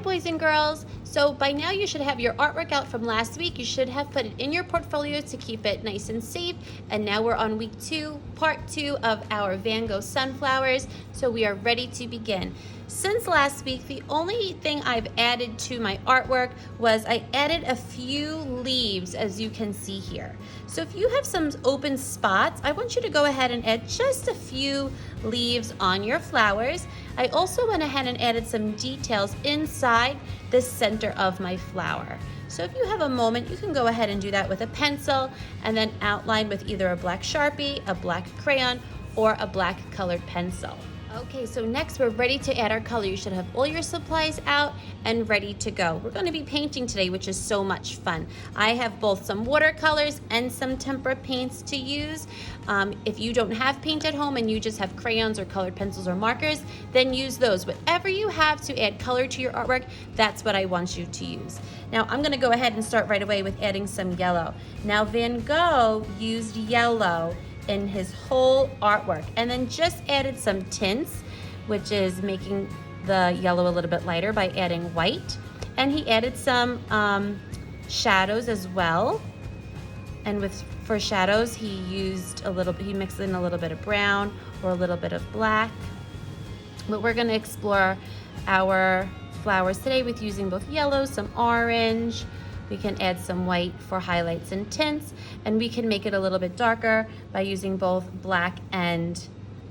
boys and girls. So by now you should have your artwork out from last week. You should have put it in your portfolio to keep it nice and safe. And now we're on week 2, part 2 of our Van Gogh Sunflowers. So we are ready to begin. Since last week, the only thing I've added to my artwork was I added a few leaves, as you can see here. So if you have some open spots, I want you to go ahead and add just a few leaves on your flowers. I also went ahead and added some details inside the center of my flower. So if you have a moment, you can go ahead and do that with a pencil and then outline with either a black Sharpie, a black crayon, or a black colored pencil. Okay, so next we're ready to add our color. You should have all your supplies out and ready to go. We're going to be painting today, which is so much fun. I have both some watercolors and some tempera paints to use. If you don't have paint at home and you just have crayons or colored pencils or markers, then use those. Whatever you have to add color to your artwork, that's what I want you to use. Now I'm going to go ahead and start right away with adding some yellow. Now Van Gogh used yellow in his whole artwork and then just added some tints, which is making the yellow a little bit lighter by adding white, and he added some shadows as well. And for shadows he mixed in a little bit of brown or a little bit of black. But we're going to explore our flowers today with using both yellow, some orange. We can add some white for highlights and tints, and we can make it a little bit darker by using both black and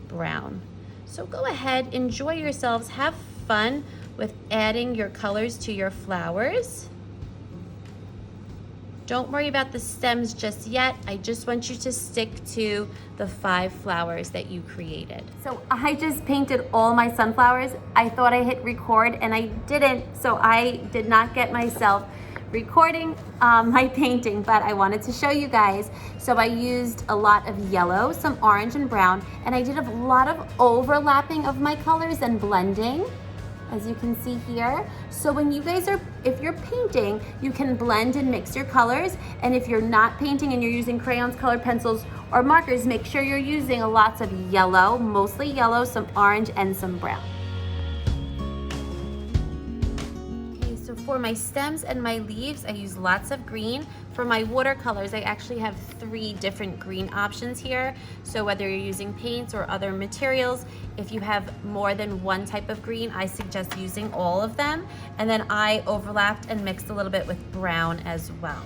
brown. So go ahead, enjoy yourselves, have fun with adding your colors to your flowers. Don't worry about the stems just yet. I just want you to stick to the 5 flowers that you created. So I just painted all my sunflowers. I thought I hit record and I didn't, so I did not get myself recording my painting, but I wanted to show you guys. So I used a lot of yellow, some orange and brown, and I did a lot of overlapping of my colors and blending, as you can see here. So when you guys if you're painting, you can blend and mix your colors, and if you're not painting and you're using crayons, colored pencils, or markers, make sure you're using lots of yellow, mostly yellow, some orange, and some brown. For my stems and my leaves, I use lots of green. For my watercolors, I actually have 3 different green options here. So whether you're using paints or other materials, if you have more than one type of green, I suggest using all of them. And then I overlapped and mixed a little bit with brown as well.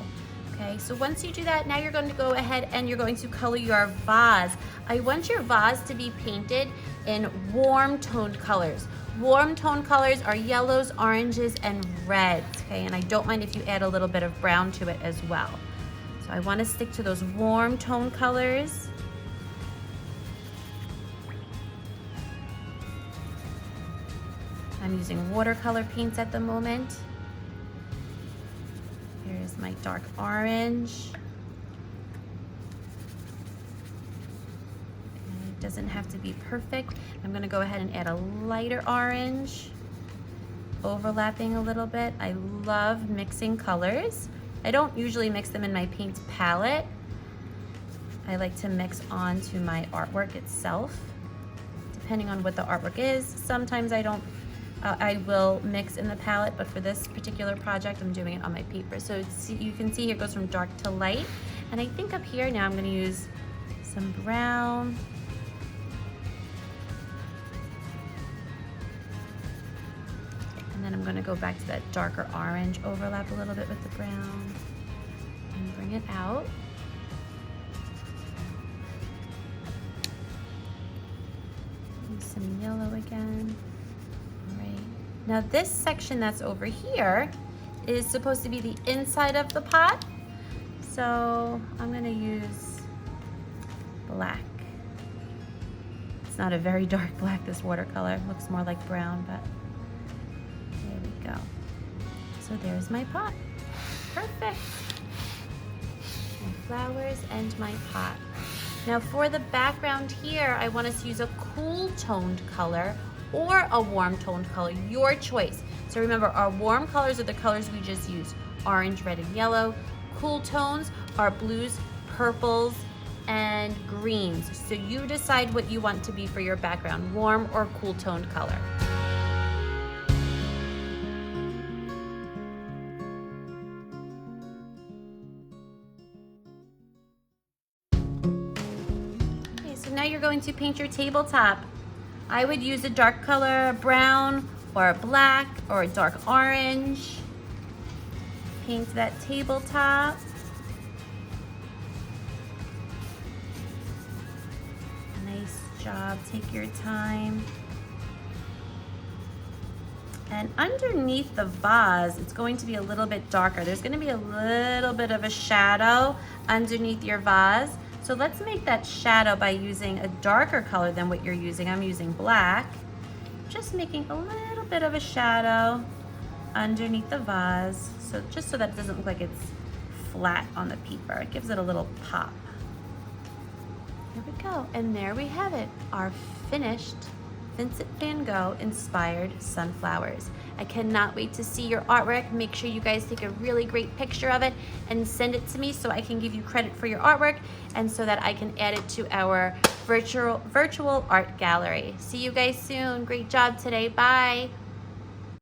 Okay, so once you do that, now you're going to go ahead and you're going to color your vase. I want your vase to be painted in warm toned colors. Warm toned colors are yellows, oranges, and reds, okay? And I don't mind if you add a little bit of brown to it as well. So I want to stick to those warm toned colors. I'm using watercolor paints at the moment. Here's my dark orange. Doesn't have to be perfect. I'm going to go ahead and add a lighter orange, overlapping a little bit. I love mixing colors. I don't usually mix them in my paint palette. I like to mix onto my artwork itself, depending on what the artwork is. Sometimes I will mix in the palette, but for this particular project, I'm doing it on my paper. So you can see here it goes from dark to light. And I think up here now I'm going to use some brown. And then I'm going to go back to that darker orange, overlap a little bit with the brown, and bring it out. Use some yellow again. All right. Now this section that's over here is supposed to be the inside of the pot. So I'm going to use black. It's not a very dark black, this watercolor. It looks more like brown, but there we go. So there's my pot. Perfect. My flowers and my pot. Now for the background here, I want us to use a cool toned color or a warm toned color, your choice. So remember, our warm colors are the colors we just used, orange, red, and yellow. Cool tones are blues, purples, and greens. So you decide what you want to be for your background, warm or cool toned color. you're going to paint your tabletop. I would use a dark color, brown or a black or a dark orange. Paint that tabletop. Nice job, take your time. And underneath the vase, it's going to be a little bit darker. There's going to be a little bit of a shadow underneath your vase. So let's make that shadow by using a darker color than what you're using. I'm using black. Just making a little bit of a shadow underneath the vase. So just so that it doesn't look like it's flat on the paper. It gives it a little pop. Here we go. And there we have it, our finished Vincent van Gogh inspired sunflowers. I cannot wait to see your artwork. Make sure you guys take a really great picture of it and send it to me so I can give you credit for your artwork and so that I can add it to our virtual art gallery. See you guys soon. Great job today. Bye.